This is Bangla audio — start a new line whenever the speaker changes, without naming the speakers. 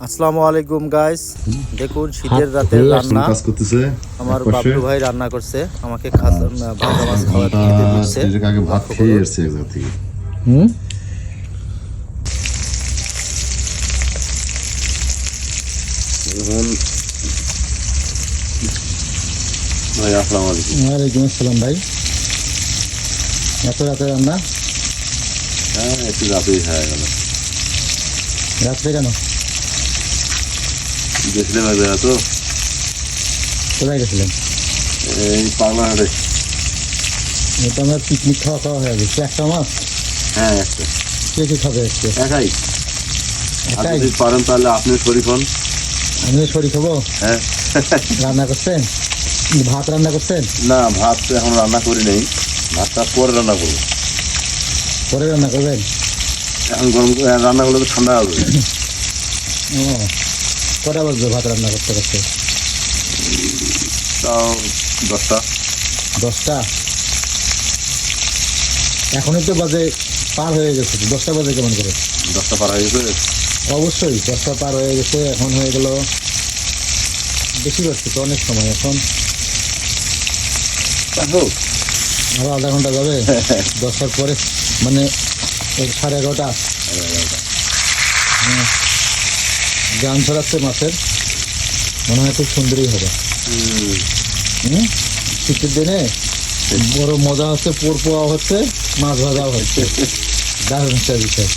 আসসালামু আলাইকুম গাইস, দেখুন শীতের রাতের রান্না আমার বাবলু ভাই রান্না করছে। আমাকে ভাজা মাছ খাওয়া খেতে দিচ্ছে।
আগে ভাত খেয়ে এসছে একবার থেকে। ভাই আসসালামু আলাইকুম।
ওয়ালাইকুম আসসালাম ভাই। এত রাতে রান্না?
হ্যাঁ একটু রাতেই হয়ে গেল।
রাত্রে কেন?
গেছিলাম এক জায়গা তো,
কোথায় গেছিলেন?
এই পাগলাহাটে।
এটা আমরা পিকনিক খাওয়া খাওয়া হয়ে গেছে। একটা মাছ?
হ্যাঁ একটা।
কে কে খাবে আজকে?
একাই। আর
একাই?
যদি পারেন তাহলে আপনি শরীফ হন।
আমিও শরীর খাবো।
হ্যাঁ
রান্না করছেন? ভাত রান্না করছেন?
না ভাত তো এখন রান্না করি নাই, ভাতটা পরে রান্না করবো।
পরে রান্না করবেন?
এখন গরম রান্না করলে তো ঠান্ডা হবে।
ও, কটা বাজবে ভাত রান্না করতে করতে?
তাও 10টা।
10টা? এখনই তো বাজে পার হয়ে গেছে। 10টা বাজে কেমন করে?
10টা পার হয়ে গেছে।
অবশ্যই 10টা পার হয়ে গেছে। এখন হয়ে গেল বেশি বাজছে তো, অনেক সময়। এখন
হোক
আরো আধা ঘন্টা যাবে। 10টার পরে মানে 11:30। গান ছড়াচ্ছে মাছের, মনে হয় খুব সুন্দরই হবে। শীতের দিনে বড় মজা হচ্ছে, পোড় পোয়া হচ্ছে, মাছ ভাজাও হচ্ছে। দারুণ একটা বিষয়।